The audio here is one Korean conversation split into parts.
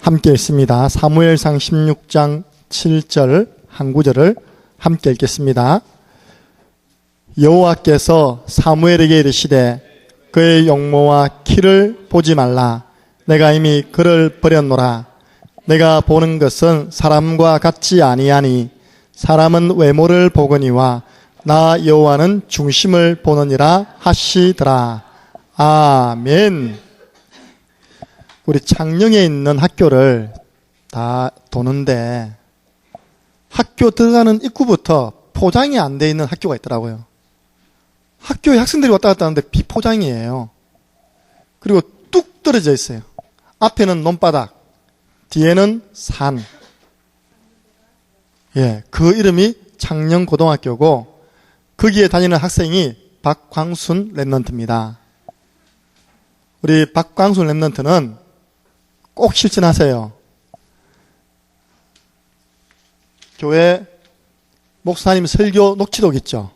함께 읽습니다. 사무엘상 16장 7절 한 구절을 함께 읽겠습니다. 여호와께서 사무엘에게 이르시되 그의 용모와 키를 보지 말라. 내가 이미 그를 버렸노라. 내가 보는 것은 사람과 같지 아니하니 사람은 외모를 보거니와 나 여호와는 중심을 보느니라 하시더라. 아멘. 우리 창녕에 있는 학교를 다 도는데 학교 들어가는 입구부터 포장이 안 돼 있는 학교가 있더라고요. 학교에 학생들이 왔다 갔다 하는데 비포장이에요. 그리고 뚝 떨어져 있어요. 앞에는 논바닥, 뒤에는 산. 그 이름이 창녕고등학교고 거기에 다니는 학생이 박광순 랩런트입니다. 우리 박광순 랩런트는 꼭 실천하세요. 교회 목사님 설교 녹취록 있죠.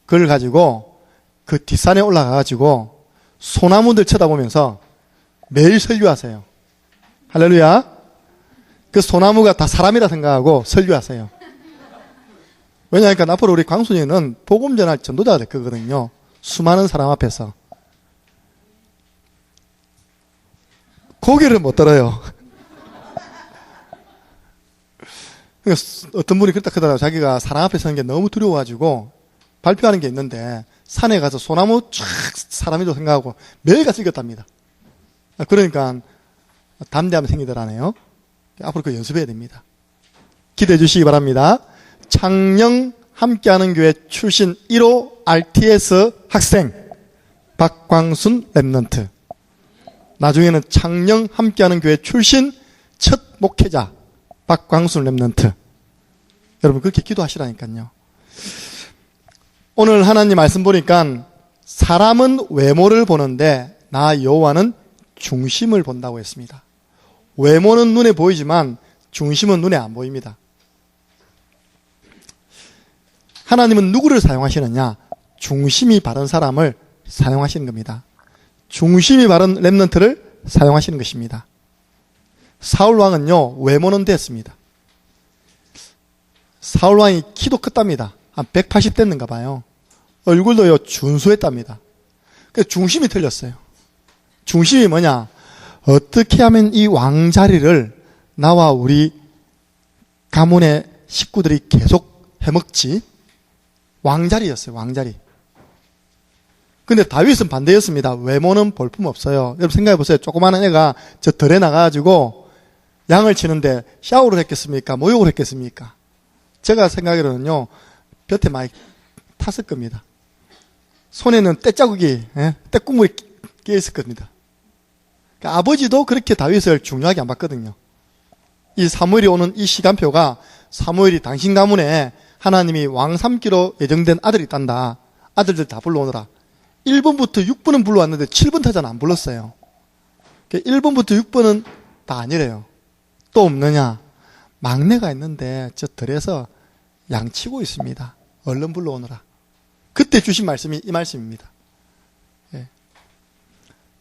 그걸 가지고 그 뒷산에 올라가가지고 소나무들 쳐다보면서 매일 설교하세요. 할렐루야. 그 소나무가 다 사람이라 생각하고 설교하세요. 왜냐하니까 앞으로 우리 광순이는 복음 전할 전도자가 될 거거든요. 수많은 사람 앞에서. 고개를 못 들어요. 어떤 분이 그렇다 하더라고요. 자기가 사람 앞에 서는 게 너무 두려워가지고 발표하는 게 있는데 산에 가서 소나무 쫙 사람이라고 생각하고 매일 가서 읽었답니다. 그러니까 담대함이 생기더라네요. 앞으로 그 연습해야 됩니다. 기대해 주시기 바랍니다. 창녕 함께하는 교회 출신 1호 RTS 학생 박광순 랩런트. 나중에는 창녕 함께하는 교회 출신 첫 목회자 박광순 랩런트. 여러분 그렇게 기도하시라니까요. 오늘 하나님 말씀 보니까 사람은 외모를 보는데 나 여호와는 중심을 본다고 했습니다. 외모는 눈에 보이지만 중심은 눈에 안 보입니다. 하나님은 누구를 사용하시느냐? 중심이 바른 사람을 사용하시는 겁니다. 중심이 바른 랩런트를 사용하시는 것입니다. 사울 왕은요, 외모는 됐습니다. 사울 왕이 키도 컸답니다. 한 180 됐는가 봐요. 얼굴도요, 준수했답니다. 그 중심이 틀렸어요. 중심이 뭐냐? 어떻게 하면 이 왕자리를 나와 우리 가문의 식구들이 계속 해먹지? 왕자리였어요, 왕자리. 근데 다윗은 반대였습니다. 외모는 볼품없어요. 여러분 생각해 보세요. 조그마한 애가 저 덜에 나가가지고 양을 치는데 샤워를 했겠습니까? 목욕을 했겠습니까? 제가 생각하기로는요, 볕에 많이 탔을 겁니다. 손에는 때자국이, 때국물이 끼어있을 겁니다. 그러니까 아버지도 그렇게 다윗을 중요하게 안 봤거든요. 이 사무엘이 오는 이 시간표가 사무엘이 당신 가문에 하나님이 왕 삼기로 예정된 아들이 있단다. 아들들 다 불러오너라. 1번부터 6번은 불러왔는데 7번 타자는 안 불렀어요. 1번부터 6번은 다 아니래요. 또 없느냐? 막내가 있는데 저 들에서 양치고 있습니다. 얼른 불러오너라. 그때 주신 말씀이 이 말씀입니다.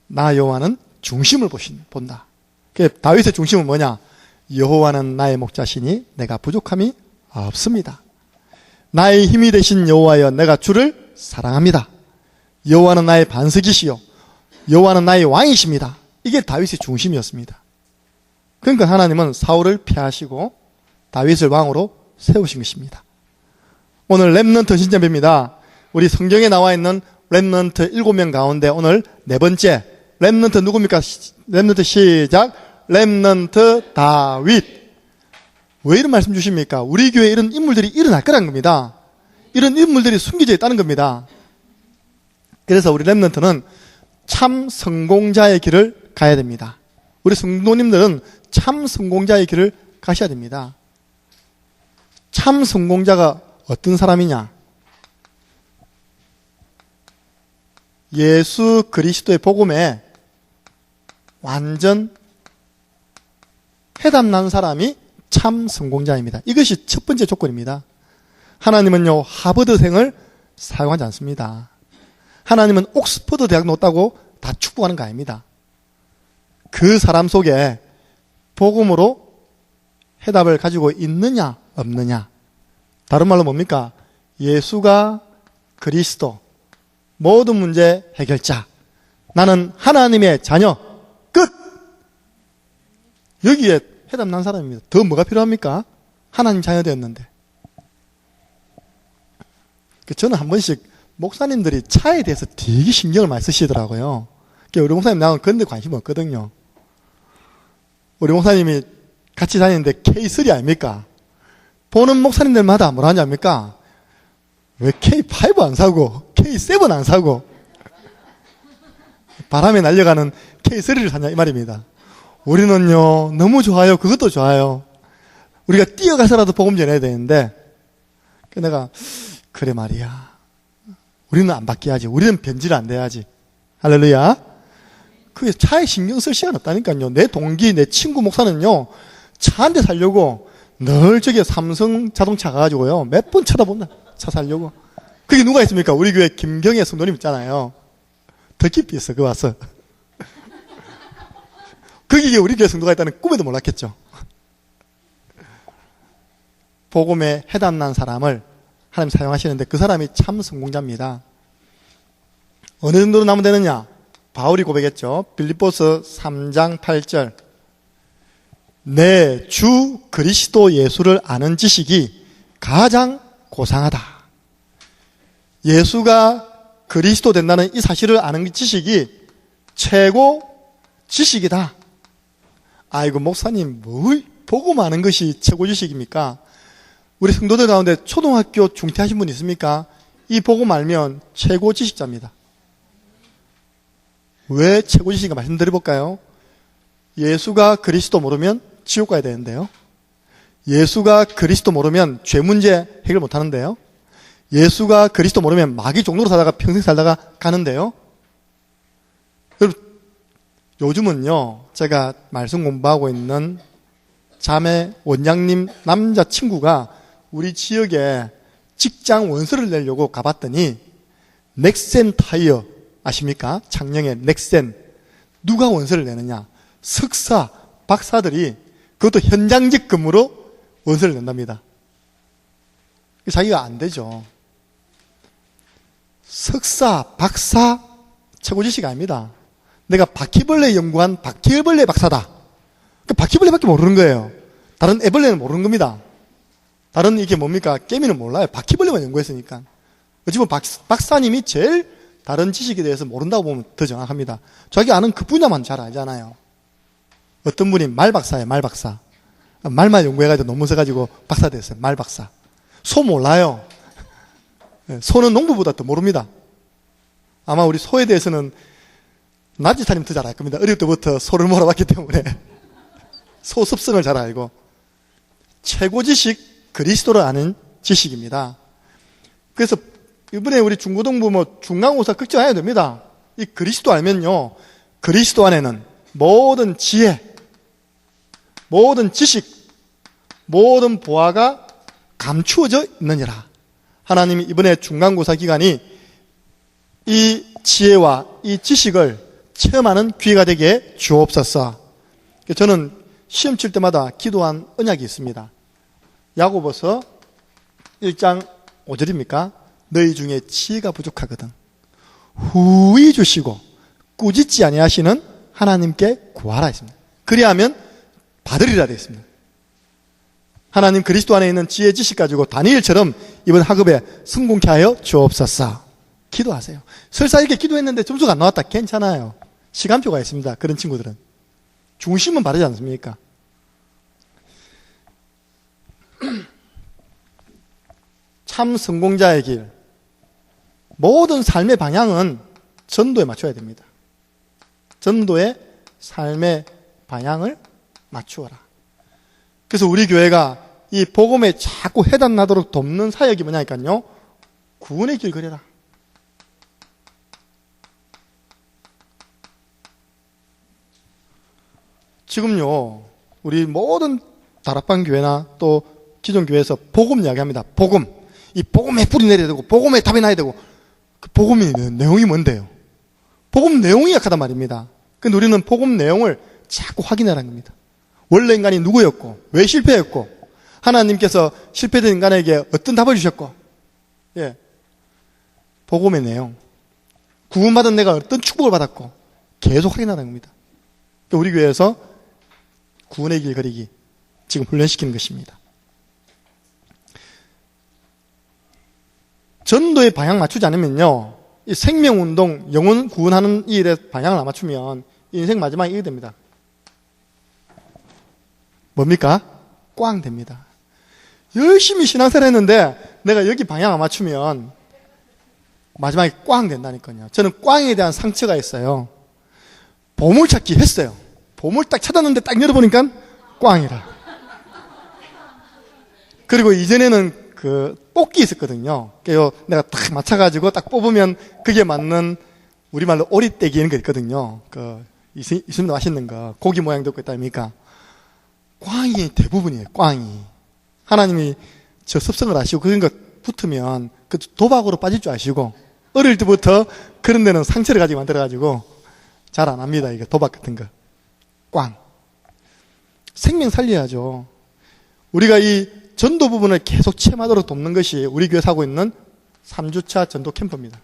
나 여호와는 중심을 본다. 다윗의 중심은 뭐냐? 여호와는 나의 목자시니 내가 부족함이 없습니다. 나의 힘이 되신 여호와여 내가 주를 사랑합니다. 여호와는 나의 반석이시요 여호와는 나의 왕이십니다. 이게 다윗의 중심이었습니다. 그러니까 하나님은 사울을 피하시고 다윗을 왕으로 세우신 것입니다. 오늘 랩런트 신점입니다. 우리 성경에 나와 있는 랩런트 7명 가운데 오늘 네 번째 랩런트 누굽니까? 랩런트 시작. 랩런트 다윗. 왜 이런 말씀 주십니까? 우리 교회에 이런 인물들이 일어날 거란 겁니다. 이런 인물들이 숨겨져 있다는 겁니다. 그래서 우리 랩런트는 참 성공자의 길을 가야 됩니다. 우리 성도님들은 참 성공자의 길을 가셔야 됩니다. 참 성공자가 어떤 사람이냐? 예수 그리스도의 복음에 완전 해답난 사람이 참 성공자입니다. 이것이 첫 번째 조건입니다. 하나님은요, 하버드생을 사용하지 않습니다. 하나님은 옥스퍼드 대학 나왔다고 다 축복하는 거 아닙니다. 그 사람 속에 복음으로 해답을 가지고 있느냐 없느냐. 다른 말로 뭡니까? 예수가 그리스도, 모든 문제 해결자, 나는 하나님의 자녀, 끝! 여기에 해답 난 사람입니다. 더 뭐가 필요합니까? 하나님 자녀 되었는데. 저는 한 번씩 목사님들이 차에 대해서 되게 신경을 많이 쓰시더라고요. 우리 목사님 나는 그런 데 관심 없거든요. 우리 목사님이 같이 다니는데 K3 아닙니까? 보는 목사님들마다 뭐라 하지 않습니까? 왜 K5 안 사고 K7 안 사고 바람에 날려가는 K3를 사냐 이 말입니다. 우리는요 너무 좋아요. 그것도 좋아요. 우리가 뛰어가서라도 복음 전해야 되는데 내가 그래 말이야. 우리는 안 바뀌어야지. 우리는 변질 안 돼야지. 할렐루야. 그게 차에 신경 쓸 시간 없다니까요. 내 동기, 내 친구 목사는요 차 한 대 살려고 늘 저기 삼성 자동차 가가지고요 몇 번 쳐다본다. 차 살려고. 그게 누가 있습니까? 우리 교회 김경애 성도님 있잖아요. 더 깊이 있어. 그 와서. 거기에 우리 교회 성도가 있다는 꿈에도 몰랐겠죠. 복음에 해답난 사람을 하나님 사용하시는데 그 사람이 참 성공자입니다. 어느 정도로 나면 되느냐? 바울이 고백했죠. 빌립보서 3장 8절. 내 주 그리스도 예수를 아는 지식이 가장 고상하다. 예수가 그리스도 된다는 이 사실을 아는 지식이 최고 지식이다. 아이고 목사님 뭘 복음 아는 것이 최고 지식입니까? 우리 성도들 가운데 초등학교 중퇴하신 분 있습니까? 이 복음 알면 최고 지식자입니다. 왜 최고 지식인가 말씀드려볼까요? 예수가 그리스도 모르면 지옥 가야 되는데요. 예수가 그리스도 모르면 죄 문제 해결 못하는데요. 예수가 그리스도 모르면 마귀 종로로 살다가 평생 살다가 가는데요. 여러분 요즘은요 제가 말씀 공부하고 있는 자매 원장님 남자친구가 우리 지역에 직장 원서를 내려고 가봤더니 넥센 타이어 아십니까? 창녕에 넥센. 누가 원서를 내느냐? 석사, 박사들이 그것도 현장직 근무로 원서를 낸답니다. 자기가 안 되죠. 석사, 박사, 최고 지식 아닙니다. 내가 바퀴벌레 연구한 바퀴벌레 박사다. 그 바퀴벌레밖에 모르는 거예요. 다른 애벌레는 모르는 겁니다. 다른 이게 뭡니까? 깨미는 몰라요. 바퀴벌레만 연구했으니까. 어찌 보면 박사님이 제일 다른 지식에 대해서 모른다고 보면 더 정확합니다. 자기 아는 그 분야만 잘 알잖아요. 어떤 분이 말박사예요. 말박사. 말만 연구해가지고 논문 써가지고 박사 됐어요. 말박사. 소 몰라요. 소는 농부보다 더 모릅니다. 아마 우리 소에 대해서는 나지사님 더 잘 알 겁니다. 어릴 때부터 소를 몰아봤기 때문에 소 습성을 잘 알고. 최고 지식 그리스도를 아는 지식입니다. 그래서 이번에 우리 중고등부 중간고사 걱정 안 해도 됩니다. 이 그리스도 알면요 그리스도 안에는 모든 지혜, 모든 지식, 모든 보화가 감추어져 있느니라. 하나님이 이번에 중간고사 기간이 이 지혜와 이 지식을 체험하는 기회가 되게 주옵소서. 저는 시험 칠 때마다 기도한 언약이 있습니다. 야고보서 1장 5절입니까? 너희 중에 지혜가 부족하거든 후히 주시고 꾸짖지 아니하시는 하나님께 구하라 했습니다. 그리하면 받으리라 되어 있습니다. 하나님 그리스도 안에 있는 지혜 지식 가지고 다니엘처럼 이번 학업에 성공케 하여 주옵소서. 기도하세요. 설사 이렇게 기도했는데 점수가 안 나왔다. 괜찮아요. 시간표가 있습니다. 그런 친구들은. 중심은 바르지 않습니까? 참 성공자의 길. 모든 삶의 방향은 전도에 맞춰야 됩니다. 전도의 삶의 방향을 맞추어라. 그래서 우리 교회가 이 복음에 자꾸 해답나도록 돕는 사역이 뭐냐니까요. 구원의 길 걸어라. 지금요, 우리 모든 다락방 교회나 또 기존 교회에서 복음 이야기합니다. 복음. 이 복음에 뿌리 내려야 되고, 복음에 답이 나야 되고, 그 복음의 내용이 뭔데요? 복음 내용이 약하단 말입니다. 근데 우리는 복음 내용을 자꾸 확인하라는 겁니다. 원래 인간이 누구였고, 왜 실패했고, 하나님께서 실패된 인간에게 어떤 답을 주셨고, 예. 복음의 내용. 구원받은 내가 어떤 축복을 받았고, 계속 확인하는 겁니다. 우리 교회에서 구원의 길 그리기, 지금 훈련시키는 것입니다. 전도의 방향 맞추지 않으면요, 이 생명운동, 영혼 구원하는 이 일에 방향을 안 맞추면 인생 마지막에 이게 됩니다. 뭡니까? 꽝 됩니다. 열심히 신앙생활 했는데 내가 여기 방향 안 맞추면 마지막에 꽝 된다니까요. 저는 꽝에 대한 상처가 있어요. 보물찾기 했어요. 보물 딱 찾았는데 딱 열어보니까 꽝이라. 그리고 이전에는 그 뽑기 있었거든요. 그래서 내가 딱 맞춰가지고 딱 뽑으면 그게 맞는 우리말로 오리떼기 이런 거 있거든요. 그 있습니다. 맛있는 거. 고기 모양도 있고 있다니까. 꽝이 대부분이에요. 꽝이. 하나님이 저 습성을 아시고 그런 거 붙으면 그 도박으로 빠질 줄 아시고 어릴 때부터 그런 데는 상처를 가지고 만들어가지고 잘 안 합니다. 이거 도박 같은 거. 꽝. 생명 살려야죠. 우리가 이 전도 부분을 계속 체험하도록 돕는 것이 우리 교회에서 하고 있는 3주차 전도 캠프입니다.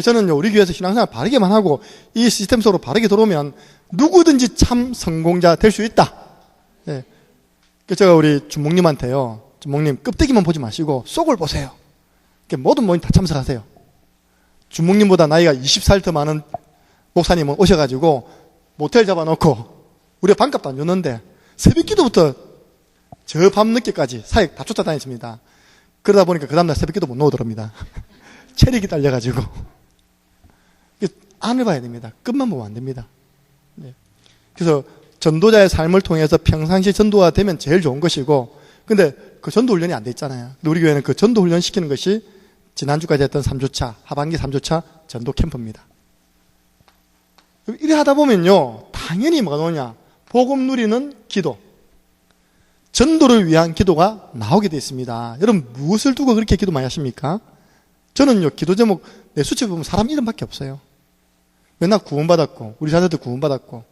저는요, 우리 교회에서 신앙생활 바르게만 하고 이 시스템 속으로 바르게 들어오면 누구든지 참 성공자 될 수 있다. 네. 제가 우리 주목님한테요, 주목님 껍데기만 보지 마시고 속을 보세요. 모든 모임 다 참석하세요. 주목님보다 나이가 20살 더 많은 목사님은 오셔가지고 모텔 잡아놓고 우리가 반값도 안 줬는데 새벽 기도부터 저 밤늦게까지 사역 다 쫓아다녔습니다. 그러다 보니까 그 다음날 새벽 기도 못 나오더랍니다. 체력이 딸려가지고. 안을 봐야 됩니다. 끝만 보면 안 됩니다. 네. 그래서 전도자의 삶을 통해서 평상시 전도가 되면 제일 좋은 것이고, 근데 그 전도 훈련이 안 돼 있잖아요. 근데 우리 교회는 그 전도 훈련 시키는 것이 지난주까지 했던 3주차, 하반기 3주차 전도 캠프입니다. 이래 하다 보면요, 당연히 뭐가 나오냐? 복음 누리는 기도, 전도를 위한 기도가 나오게 되어 있습니다. 여러분 무엇을 두고 그렇게 기도 많이 하십니까? 저는요, 기도 제목 내 수첩 보면 사람 이름밖에 없어요. 맨날 구원받았고 우리 자녀들 구원받았고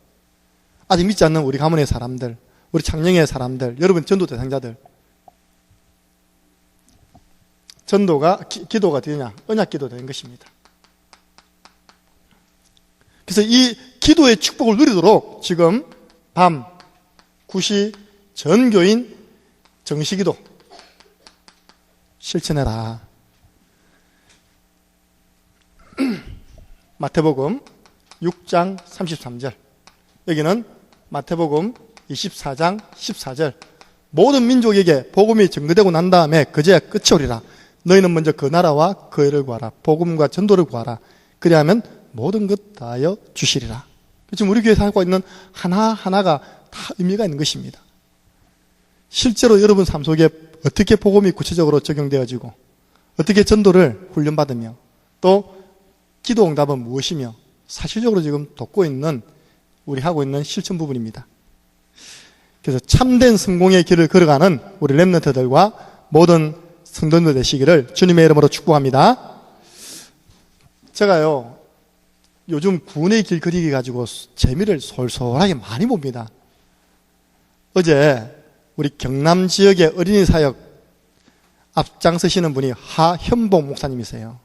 아직 믿지 않는 우리 가문의 사람들, 우리 창녕의 사람들, 여러분 전도 대상자들. 전도가 기도가 되냐? 언약 기도 되는 것입니다. 그래서 이 기도의 축복을 누리도록 지금 밤 9시 전교인 정시기도 실천해라. 마태복음 6장 33절, 여기는 마태복음 24장 14절. 모든 민족에게 복음이 전거되고 난 다음에 그제야 끝이 오리라. 너희는 먼저 그 나라와 그 의를 구하라. 복음과 전도를 구하라. 그리하면 모든 것 다하여 주시리라. 지금 우리 교회에서 하고 있는 하나하나가 다 의미가 있는 것입니다. 실제로 여러분 삶 속에 어떻게 복음이 구체적으로 적용되어지고 어떻게 전도를 훈련받으며 또 기도 응답은 무엇이며 사실적으로 지금 돕고 있는 우리 하고 있는 실천 부분입니다. 그래서 참된 성공의 길을 걸어가는 우리 렘넌트들과 모든 성도들 되시기를 주님의 이름으로 축복합니다. 제가요, 요즘 구원의 길 그리기 가지고 재미를 솔솔하게 많이 봅니다. 어제 우리 경남 지역의 어린이 사역 앞장서시는 분이 하현복 목사님이세요.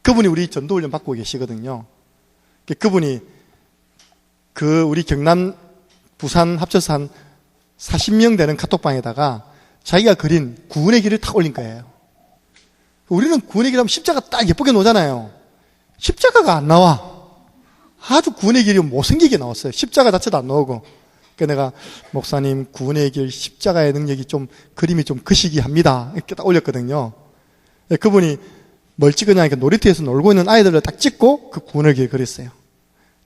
그분이 우리 전도훈련 받고 계시거든요. 그분이 우리 경남, 부산 합쳐서 한 40명 되는 카톡방에다가 자기가 그린 구원의 길을 탁 올린 거예요. 우리는 구원의 길 하면 십자가 딱 예쁘게 놓잖아요. 십자가가 안 나와. 아주 구원의 길이 못생기게 나왔어요. 십자가 자체도 안 나오고. 그러니까 내가 목사님 구원의 길 십자가의 능력이 좀 그림이 좀 거시기합니다. 이렇게 딱 올렸거든요. 그분이 뭘 찍으냐니까 놀이터에서 놀고 있는 아이들을 딱 찍고 그 구원의 길 그렸어요.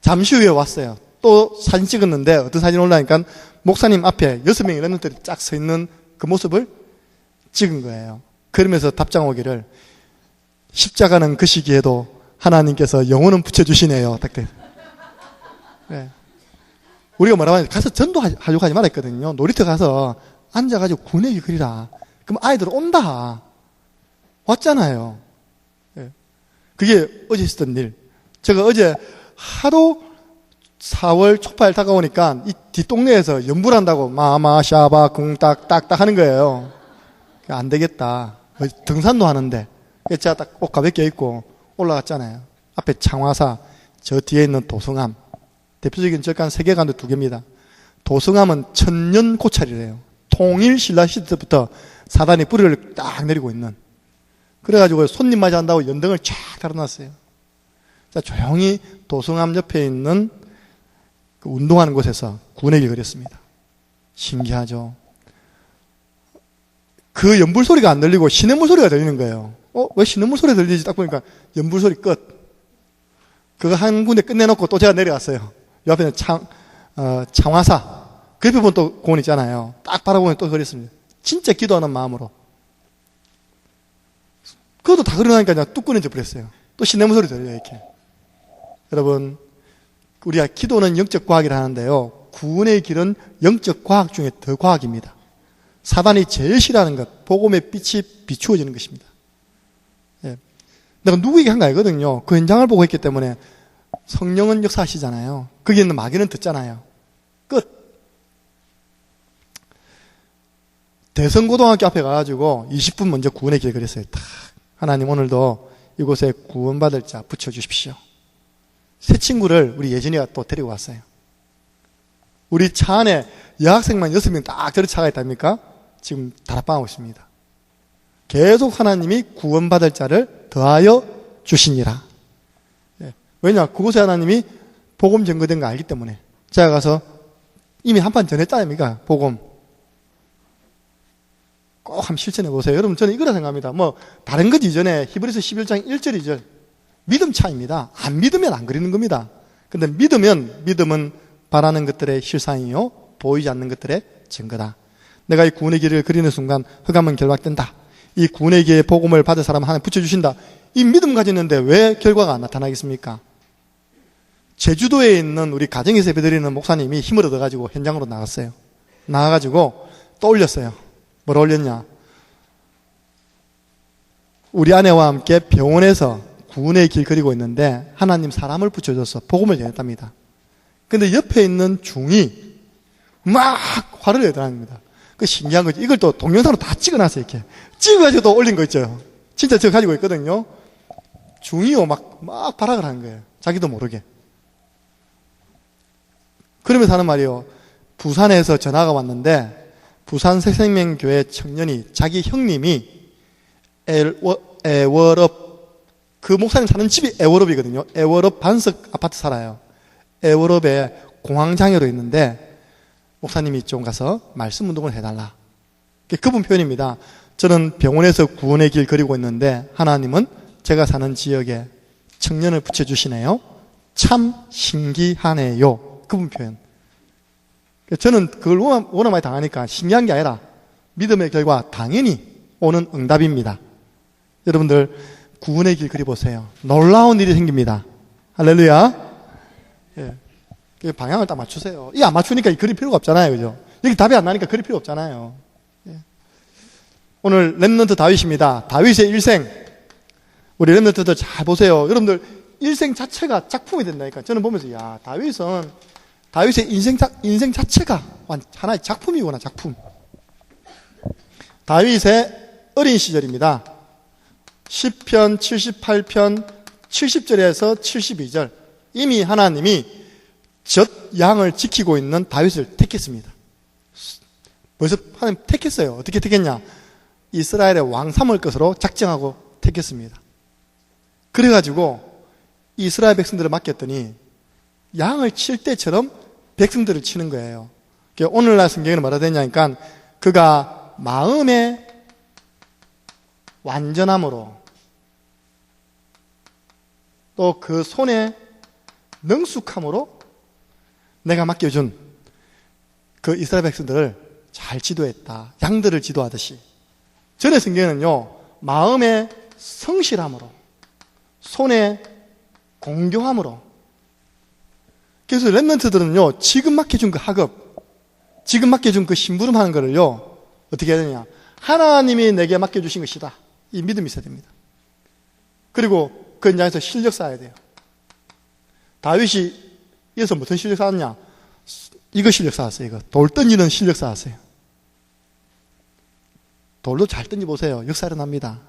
잠시 후에 왔어요. 또 사진 찍었는데 어떤 사진 올라니까 목사님 앞에 6명의 렘넌트들이 쫙 서 있는 그 모습을 찍은 거예요. 그러면서 답장 오기를 십자가는 그 시기에도 하나님께서 영혼은 붙여주시네요. 딱 돼. 네. 우리가 뭐라고 하냐, 가서 전도하려고 하지 말았거든요. 놀이터 가서 앉아가지고 구원의 길 그리라. 그럼 아이들 온다. 왔잖아요. 네. 그게 어제 있었던 일. 제가 어제 하도 4월 초파일 다가오니까 이 뒷동네에서 연불한다고 마마 샤바 궁딱 딱딱 하는 거예요. 안 되겠다. 등산도 하는데 제가 딱 옷 가볍게 입고 올라갔잖아요. 앞에 창화사, 저 뒤에 있는 도성암. 대표적인 절간 세계관도 2개입니다. 도성암은 천년 고찰이래요. 통일 신라 시대 때부터 사단이 뿌리를 딱 내리고 있는. 그래가지고 손님 맞이한다고 연등을 쫙 달아놨어요. 자, 조용히 도성암 옆에 있는 그 운동하는 곳에서 군의 길 그렸습니다. 신기하죠? 그 연불 소리가 안 들리고 시냇물 소리가 들리는 거예요. 왜 시냇물 소리가 들리지? 딱 보니까 연불 소리 끝. 그거 한 군데 끝내놓고 또 제가 내려갔어요. 요 앞에는 창화사. 그 옆에 보면 또 공원 있잖아요. 딱 바라보면 또 그랬습니다. 진짜 기도하는 마음으로. 그것도 다 그러나니까 그냥 뚝 끊어져 버렸어요. 또 시냇물 소리 들려요, 이렇게. 여러분, 우리가 기도는 영적 과학이라 하는데요. 구원의 길은 영적 과학 중에 더 과학입니다. 사단이 제일 싫어하는 것, 복음의 빛이 비추어지는 것입니다. 예. 내가 누구에게 한 거 알거든요. 그 현장을 보고 있기 때문에 성령은 역사하시잖아요. 거기 있는 마귀는 듣잖아요. 끝. 대성고등학교 앞에 가가지고 20분 먼저 구원의 길 그랬어요. 탁. 하나님 오늘도 이곳에 구원받을 자 붙여주십시오. 새 친구를 우리 예진이가 또 데리고 왔어요. 우리 차 안에 여학생만 6명 딱 저런 차가 있답니까? 지금 다락방하고 있습니다. 계속 하나님이 구원받을 자를 더하여 주시니라. 예. 왜냐? 그곳에 하나님이 복음 전거된 거 알기 때문에. 제가 가서 이미 한판 전했다니까, 복음. 꼭 한번 실천해 보세요. 여러분, 저는 이거라 생각합니다. 다른 것 이전에 히브리서 11장 1절 2절. 믿음 차입니다. 안 믿으면 안 그리는 겁니다. 근데 믿음은 바라는 것들의 실상이요, 보이지 않는 것들의 증거다. 내가 이 구원의 길을 그리는 순간 흑암은 결박된다. 이 구원의 길에 복음을 받을 사람 하나 붙여주신다. 이 믿음 가지는데 왜 결과가 안 나타나겠습니까? 제주도에 있는 우리 가정에서 예배드리는 목사님이 힘을 얻어가지고 현장으로 나갔어요. 나가가지고 또 올렸어요. 뭘 올렸냐? 우리 아내와 함께 병원에서 구원의 길 그리고 있는데 하나님 사람을 붙여줘서 복음을 전했답니다. 근데 옆에 있는 중이 막 화를 내더랍니다. 그 신기한 거지. 이걸 또 동영상으로 다 찍어놨어요, 이렇게. 찍어가지고 또 올린 거 있죠. 진짜 제가 가지고 있거든요. 중이요, 막 발악을 하는 거예요. 자기도 모르게. 그러면서 하는 말이요. 부산에서 전화가 왔는데, 부산 새생명교회 청년이 자기 형님이 애월업, 그 목사님 사는 집이 애월업이거든요. 애월업 반석 아파트 살아요. 애월업에 공황장애로 있는데, 목사님이 좀 가서 말씀 운동을 해달라. 그분 표현입니다. 저는 병원에서 구원의 길 그리고 있는데 하나님은 제가 사는 지역에 청년을 붙여주시네요. 참 신기하네요. 그분 표현. 저는 그걸 워낙 많이 당하니까 신기한 게 아니라 믿음의 결과 당연히 오는 응답입니다. 여러분들 구원의 길 그려보세요. 놀라운 일이 생깁니다. 할렐루야. 예. 방향을 딱 맞추세요. 이 안 맞추니까 그릴 필요가 없잖아요. 그죠? 여기 답이 안 나니까 그릴 필요 없잖아요. 예. 오늘 렘넌트 다윗입니다. 다윗의 일생. 우리 렘넌트들 잘 보세요. 여러분들 일생 자체가 작품이 된다니까. 저는 보면서 다윗의 인생 자체가 하나의 작품이구나, 작품. 다윗의 어린 시절입니다. 10편, 78편, 70절에서 72절. 이미 하나님이 젖 양을 지키고 있는 다윗을 택했습니다. 벌써 하나님 택했어요. 어떻게 택했냐? 이스라엘의 왕 삼을 것으로 작정하고 택했습니다. 그래가지고 이스라엘 백성들을 맡겼더니 양을 칠 때처럼 백성들을 치는 거예요. 오늘날 성경에는 뭐라 되냐니까 그가 마음의 완전함으로 또 그 손의 능숙함으로 내가 맡겨준 그 이스라엘 백성들을 잘 지도했다. 양들을 지도하듯이. 전의 성경에는요, 마음의 성실함으로, 손의 공교함으로. 그래서 렘넌트들은요, 지금 맡겨준 그 학업, 지금 맡겨준 그 심부름 하는 거를요, 어떻게 해야 되냐. 하나님이 내게 맡겨주신 것이다. 이 믿음이 있어야 됩니다. 그리고 그 현장에서 실력 쌓아야 돼요. 다윗이 이어서 무슨 실력 쌓았냐? 이거 실력 쌓았어요. 이거 돌 던지는 실력 쌓았어요. 돌로 잘 던져보세요. 역사 일어납니다.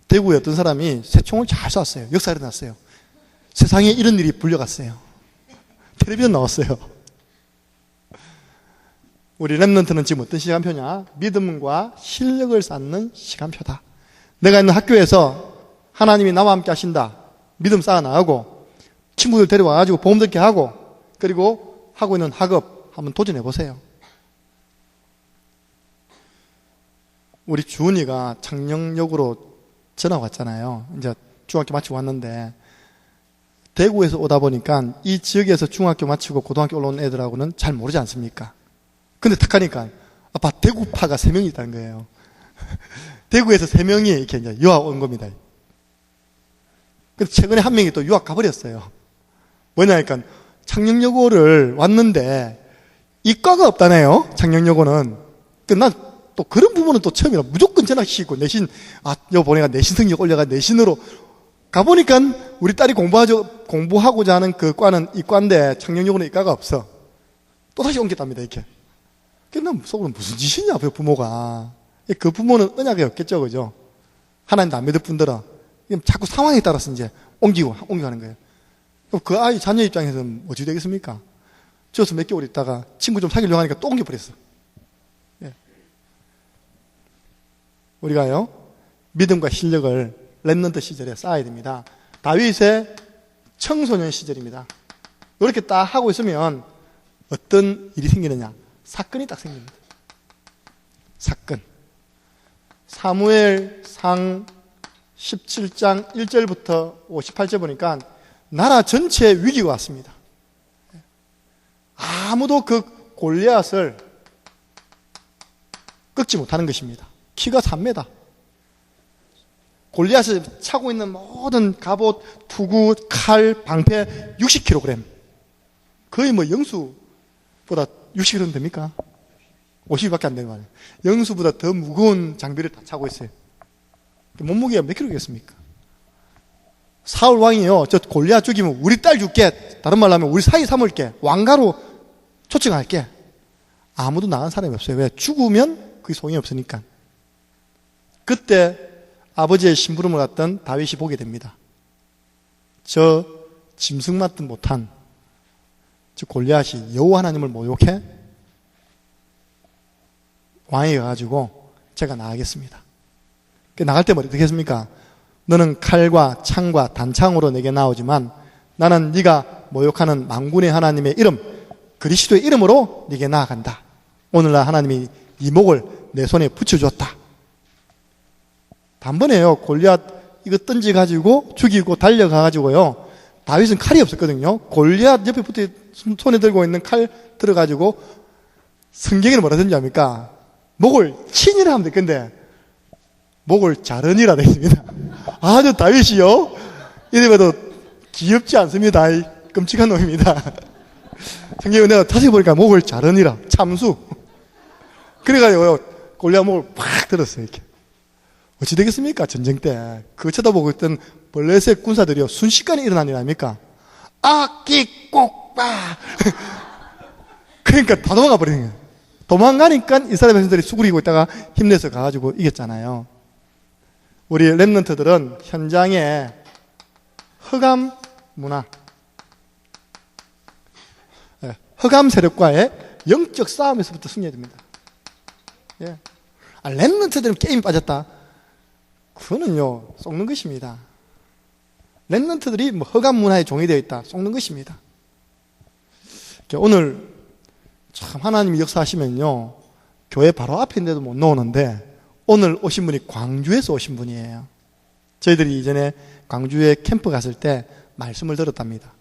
대구에 어떤 사람이 새총을 잘 쐈어요. 역사 일어났어요. 세상에 이런 일이 불려갔어요. 텔레비전 나왔어요. 우리 랩런트는 지금 어떤 시간표냐? 믿음과 실력을 쌓는 시간표다. 내가 있는 학교에서 하나님이 나와 함께 하신다. 믿음 쌓아 나가고 친구들 데려와가지고 보험 듣게 하고 그리고 하고 있는 학업 한번 도전해 보세요. 우리 주은이가 창녕역으로 전화 왔잖아요. 이제 중학교 마치고 왔는데 대구에서 오다 보니까 이 지역에서 중학교 마치고 고등학교 올라온 애들하고는 잘 모르지 않습니까? 근데 탁 하니까 아빠 대구파가 3명이 있다는 거예요. 대구에서 3명이 이렇게 이제 유학 온 겁니다. 근데 최근에 한 명이 또 유학 가버렸어요. 뭐냐니까 창녕여고를 왔는데 이과가 없다네요. 창녕여고는. 난 또 그런 부분은 또 처음이라 무조건 전학시키고 내신 여보 보내가 내신 성적 올려가 내신으로 가보니까 우리 딸이 공부하고자 하는 그 과는 이과인데 창녕여고는 이과가 없어. 또 다시 옮겼답니다. 이렇게. 난 속으로 무슨 짓이냐 부모가. 그 부모는 언약이 없겠죠. 그죠? 하나님도 안 믿을 뿐더러 자꾸 상황에 따라서 이제 옮겨가는 거예요. 그럼 그 아이 자녀 입장에서는 어찌 되겠습니까? 저서 몇 개월 있다가 친구 좀 사귀려고 하니까 또 옮겨버렸어. 예. 우리가요, 믿음과 실력을 렘넌트 시절에 쌓아야 됩니다. 다윗의 청소년 시절입니다. 이렇게 딱 하고 있으면 어떤 일이 생기느냐? 사건이 딱 생깁니다. 사건. 사무엘상 17장 1절부터 58절 보니까 나라 전체에 위기가 왔습니다. 아무도 그 골리앗을 꺾지 못하는 것입니다. 키가 3m. 골리앗을 차고 있는 모든 갑옷, 투구, 칼, 방패 60kg. 거의 뭐 영수보다 60kg 됩니까? 50밖에 안 되는 말이에요. 영수보다 더 무거운 장비를 다 차고 있어요. 몸무게가 몇 킬로겠습니까? 사울 왕이요, 저 골리앗 죽이면 우리 딸 줄게. 다른 말로 하면 우리 사위 삼을게. 왕가로 초청할게. 아무도 나간 사람이 없어요. 왜? 죽으면 그게 소용이 없으니까. 그때 아버지의 심부름을 갔던 다윗이 보게 됩니다. 저 짐승 맞든 못한 저 골리앗이 여호와 하나님을 모욕해 왕이 가가지고 제가 나가겠습니다. 나갈 때 어떻게 했습니까? 너는 칼과 창과 단창으로 내게 나오지만 나는 네가 모욕하는 만군의 하나님의 이름 그리스도의 이름으로 네게 나아간다. 오늘날 하나님이 네 목을 내 손에 붙여주었다. 단번에요, 골리앗 이거 던져가지고 죽이고 달려가가지고요, 다윗은 칼이 없었거든요. 골리앗 옆에 붙어 손에 들고 있는 칼 들어가지고 성경에는 뭐라 하는지 압니까? 목을 친이라 하면 될 건데 목을 자르니라 되어 있습니다. 아주 다윗이요, 이래봐도 귀엽지 않습니다. 끔찍한 놈입니다. 성경에 내가 다시 보니까 목을 자르니라, 참수. 그래가지고 골리앗 목을 팍 들었어요. 이렇게. 어찌 되겠습니까? 전쟁 때. 그거 쳐다보고 있던 블레셋 군사들이요, 순식간에 일어난 일 아닙니까? 꼭빠. 그러니까 다 도망가 버리는 거예요. 도망가니까 이스라엘 백성들이 수그리고 있다가 힘내서 가가지고 이겼잖아요. 우리 렘넌트들은 현장에 흑암 문화, 흑암 세력과의 영적 싸움에서부터 승리해야 됩니다. 예. 렘넌트들은 게임에 빠졌다. 그거는요, 속는 것입니다. 렘넌트들이 뭐 흑암 문화에 종이되어 있다. 속는 것입니다. 오늘 참 하나님이 역사하시면요, 교회 바로 앞인데도 못 나오는데 오늘 오신 분이 광주에서 오신 분이에요. 저희들이 이전에 광주에 캠프 갔을 때 말씀을 들었답니다.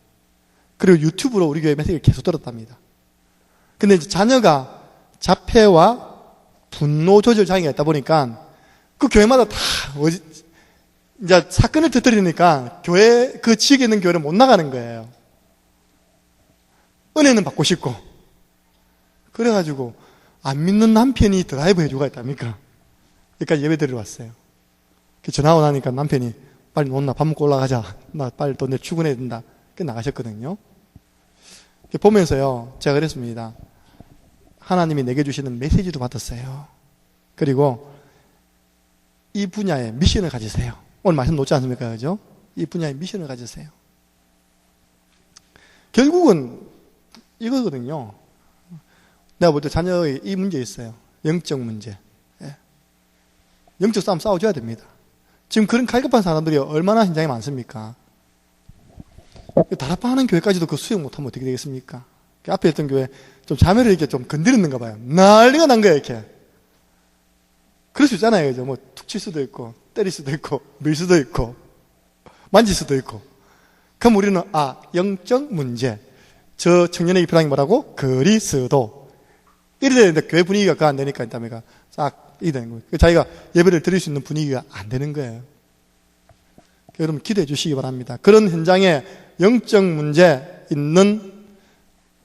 그리고 유튜브로 우리 교회 메시지를 계속 들었답니다. 근데 이제 자녀가 자폐와 분노 조절 장애가 있다 보니까 그 교회마다 다 이제 사건을 터뜨리니까 교회, 그 지역에 있는 교회를 못 나가는 거예요. 은혜는 받고 싶고. 그래가지고 안 믿는 남편이 드라이브 해주가 있답니까? 여기까지 예배 드리러 왔어요. 전화 오고 나니까 남편이 빨리 놓나 밥 먹고 올라가자. 나 빨리 또 내일 출근해야 된다. 그 나가셨거든요. 보면서요, 제가 그랬습니다. 하나님이 내게 주시는 메시지도 받았어요. 그리고 이 분야에 미션을 가지세요. 오늘 말씀 놓지 않습니까? 그죠? 이 분야에 미션을 가지세요. 결국은 이거거든요. 내가 볼 때 자녀의 이 문제 있어요. 영적 문제. 예. 영적 싸움 싸워줘야 됩니다. 지금 그런 갈급한 사람들이 얼마나 현장에 많습니까? 다락방하는 교회까지도 그 수용 못하면 어떻게 되겠습니까? 앞에 있던 교회 좀 자매를 이렇게 좀 건드렸는가 봐요. 난리가 난 거예요, 이렇게. 그럴 수 있잖아요, 그죠? 뭐, 툭 칠 수도 있고, 때릴 수도 있고, 밀 수도 있고, 만질 수도 있고. 그럼 우리는, 영적 문제. 저 청년에게 필요한 게 뭐라고? 그리스도. 이래 되는데 교회 분위기가 그거 안 되니까, 일단가 싹, 이게 되는 거예요. 자기가 예배를 드릴 수 있는 분위기가 안 되는 거예요. 여러분 기도해 주시기 바랍니다. 그런 현장에 영적 문제 있는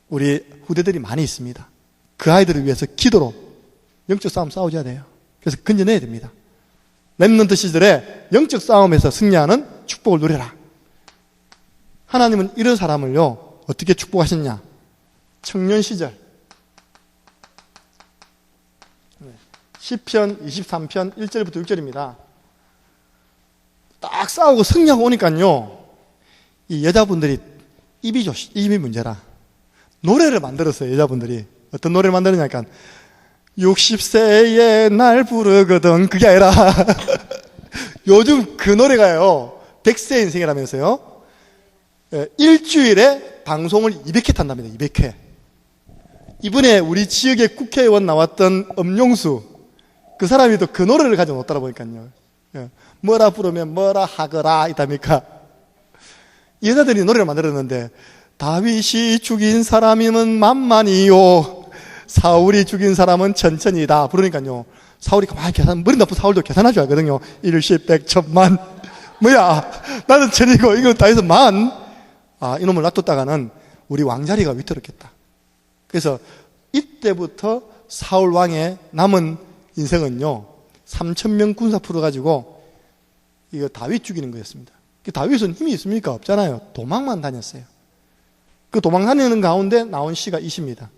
우리 후대들이 많이 있습니다. 그 아이들을 위해서 기도로 영적 싸움 싸워줘야 돼요. 그래서 건져내야 됩니다. 렘넌트 시절에 영적 싸움에서 승리하는 축복을 누려라. 하나님은 이런 사람을요, 어떻게 축복하셨냐? 청년 시절. 시편 23편 1절부터 6절입니다. 딱 싸우고 승리하고 오니까요, 이 여자분들이 입이 문제라. 노래를 만들었어요, 여자분들이. 어떤 노래를 만드느냐니까, 60세에 날 부르거든. 그게 아니라, 요즘 그 노래가요, 100세 인생이라면서요, 일주일에 방송을 200회 탄답니다, 200회. 이번에 우리 지역의 국회의원 나왔던 엄용수, 그 사람이 또 그 노래를 가지고 놓더라 보니까요. 뭐라 부르면 뭐라 하거라, 이답니까? 이 여자들이 노래를 만들었는데, 다윗이 죽인 사람이면 만만이요, 사울이 죽인 사람은 천천이다. 부르니까요, 사울이 가만히 머리 나쁜 사울도 계산할 줄 알거든요. 일십, 백, 천만. 뭐야, 나는 천이고, 이거 다윗은 만. 이놈을 놔뒀다가는 우리 왕자리가 위태롭겠다. 그래서 이때부터 사울 왕의 남은 인생은요, 3,000명 군사 풀어가지고 이거 다윗 죽이는 거였습니다. 다윗은 힘이 있습니까? 없잖아요. 도망만 다녔어요. 그 도망 다니는 가운데 나온 시가 이 시입니다.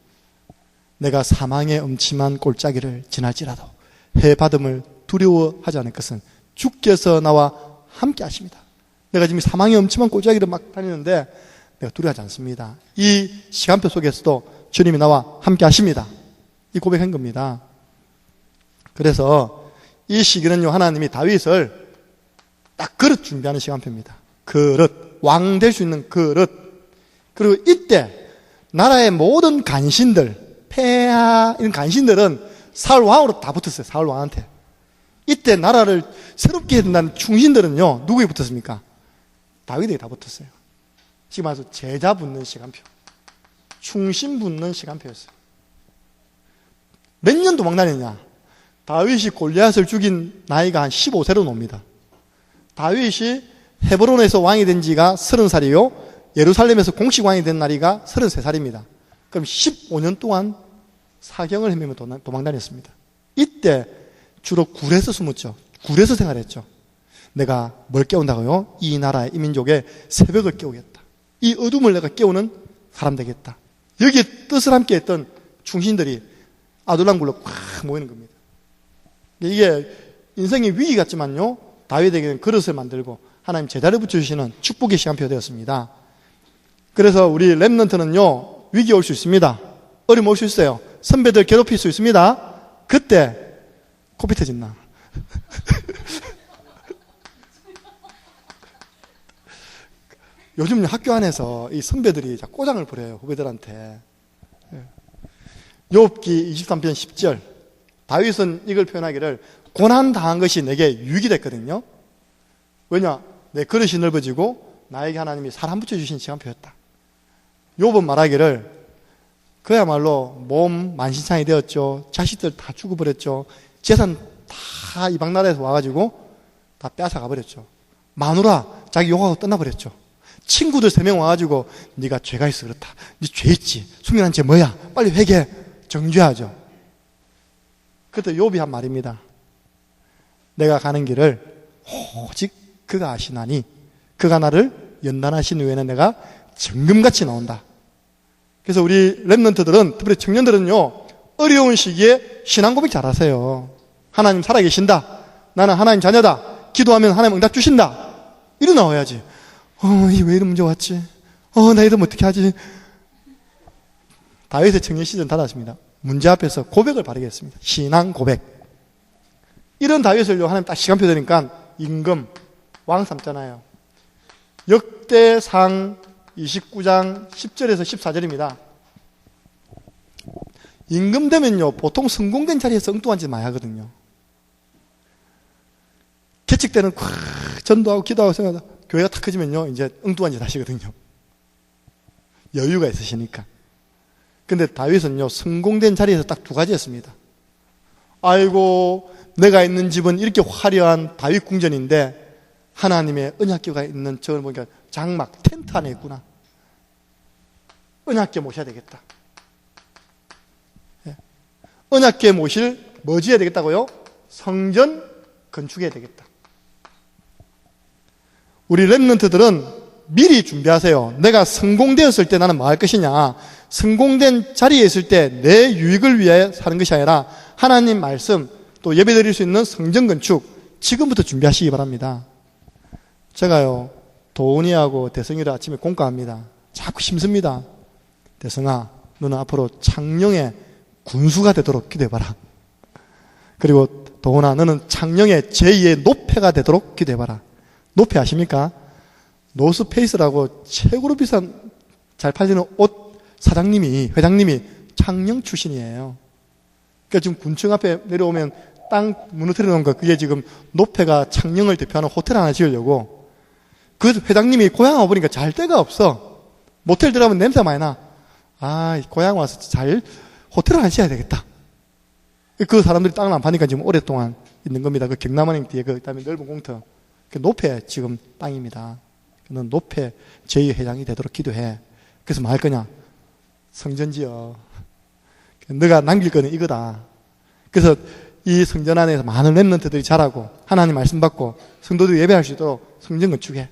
내가 사망의 음침한 골짜기를 지날지라도 해받음을 두려워하지 않을 것은 주께서 나와 함께 하십니다. 내가 지금 사망의 음침한 골짜기를 막 다니는데 내가 두려워하지 않습니다. 이 시간표 속에서도 주님이 나와 함께 하십니다. 이 고백한 겁니다. 그래서 이 시기는요, 하나님이 다윗을 딱 그릇 준비하는 시간표입니다. 그릇, 왕 될 수 있는 그릇. 그리고 이때 나라의 모든 간신들, 폐하 이런 간신들은 사울 왕으로 다 붙었어요. 사울 왕한테. 이때 나라를 새롭게 해야 된다는 충신들은요, 누구에 붙었습니까? 다윗에게 다 붙었어요. 지금 말해서 제자 붙는 시간표, 충신 붙는 시간표였어요. 몇 년 도망 다녔냐? 다윗이 골리앗을 죽인 나이가 한 15세로 놉니다. 다윗이 헤브론에서 왕이 된 지가 30살이요. 예루살렘에서 공식 왕이 된 나이가 33살입니다. 그럼 15년 동안 사경을 헤매며 도망 다녔습니다. 이때 주로 굴에서 숨었죠. 굴에서 생활했죠. 내가 뭘 깨운다고요? 이 나라의 이 민족의 새벽을 깨우겠다. 이 어둠을 내가 깨우는 사람 되겠다. 여기에 뜻을 함께 했던 충신들이 아둘람 굴로 꽉 모이는 겁니다. 이게 인생의 위기 같지만요, 다윗에게는 그릇을 만들고 하나님 제자를 붙여주시는 축복의 시간표가 되었습니다. 그래서 우리 렘넌트는요, 위기 올 수 있습니다. 어려움 올 수 있어요. 선배들 괴롭힐 수 있습니다. 그때 코피 터진다. 요즘 학교 안에서 이 선배들이 꼬장을 부려요, 후배들한테. 욥기 23편 10절. 다윗은 이걸 표현하기를 고난 당한 것이 내게 유익이 됐거든요. 왜냐? 내 그릇이 넓어지고 나에게 하나님이 사람 붙여주신 시간표였다. 욥은 말하기를 그야말로 몸 만신창이 되었죠. 자식들 다 죽어버렸죠. 재산 다 이방 나라에서 와가지고 다 빼앗아 가버렸죠. 마누라 자기 욕하고 떠나버렸죠. 친구들 3명 와가지고 네가 죄가 있어 그렇다. 네 죄 있지. 숙련한 죄 뭐야? 빨리 회개해. 정죄하죠. 그때 욥이 한 말입니다. 내가 가는 길을 오직 그가 아시나니 그가 나를 연단하신 후에는 내가 정금같이 나온다. 그래서 우리 랩런트들은, 특별히 청년들은요, 어려운 시기에 신앙 고백 잘하세요. 하나님 살아계신다. 나는 하나님 자녀다. 기도하면 하나님 응답 주신다. 이러 나와야지. 이게 왜 이런 문제 왔지? 나 이러면 어떻게 하지? 다윗의 청년 시즌 닫았습니다. 문제 앞에서 고백을 바르게 했습니다. 신앙 고백. 이런 다윗을요, 하나님 딱 시간표 되니까 임금, 왕 삼잖아요. 역대상 29장 10절에서 14절입니다. 임금 되면요, 보통 성공된 자리에서 엉뚱한 짓 많이 하거든요. 개칙 때는 전도하고 기도하고 생각하다 교회가 탁 커지면요, 이제 엉뚱한 짓 하시거든요. 여유가 있으시니까. 근데 다윗은요, 성공된 자리에서 딱 두 가지였습니다. 아이고, 내가 있는 집은 이렇게 화려한 다윗 궁전인데 하나님의 언약궤가 있는 저걸 보니까 장막, 텐트 안에 있구나. 언약궤 모셔야 되겠다. 예. 언약궤 모실 뭐 지어야 되겠다고요? 성전 건축해야 되겠다. 우리 랩런트들은 미리 준비하세요. 내가 성공되었을 때 나는 뭐 할 것이냐. 성공된 자리에 있을 때 내 유익을 위해 사는 것이 아니라 하나님 말씀, 또 예배 드릴 수 있는 성전 건축 지금부터 준비하시기 바랍니다. 제가요, 도훈이하고 대성이를 아침에 공과합니다. 자꾸 힘씁니다. 대성아, 너는 앞으로 창녕의 군수가 되도록 기도해봐라. 그리고 도훈아, 너는 창녕의 제2의 노패가 되도록 기도해봐라. 노패 아십니까? 노스페이스라고 최고로 비싼 잘 팔리는 옷 사장님이, 회장님이 창녕 출신이에요. 그러니까 지금 군청 앞에 내려오면 땅 무너뜨려 놓은 거, 그게 지금 노패가 창녕을 대표하는 호텔 하나 지으려고. 그 회장님이 고향 와보니까 잘 데가 없어. 모텔 들어가면 냄새 많이 나. 고향 와서 잘 호텔 하나 지어야 되겠다. 그 사람들이 땅을 안 파니까 지금 오랫동안 있는 겁니다. 그 경남은행 뒤에 그 다음에 넓은 공터. 그 노패 지금 땅입니다. 넌 노패 제2회장이 되도록 기도해. 그래서 뭐 할 거냐? 성전 지어. 너가 남길 거는 이거다. 그래서 이 성전 안에서 많은 랩런트들이 자라고 하나님 말씀 받고 성도들이 예배할 수 있도록 성전 건축해.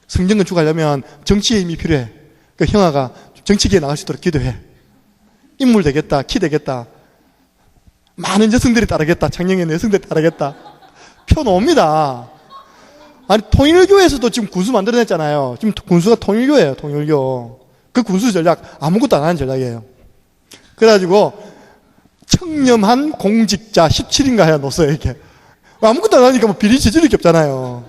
성전 건축하려면 정치의 힘이 필요해. 그 형아가 정치계에 나갈 수 있도록 기도해. 인물 되겠다. 키 되겠다. 많은 여성들이 따르겠다. 창녕의 여성들이 따르겠다. 표 나옵니다. 아니, 통일교에서도 지금 군수 만들어냈잖아요. 지금 군수가 통일교예요, 통일교. 그 군수 전략, 아무것도 안 하는 전략이에요. 그래가지고, 청렴한 공직자 17인가 해야 넣었어요, 이렇게. 아무것도 안 하니까 뭐 비리 저지를 게 없잖아요.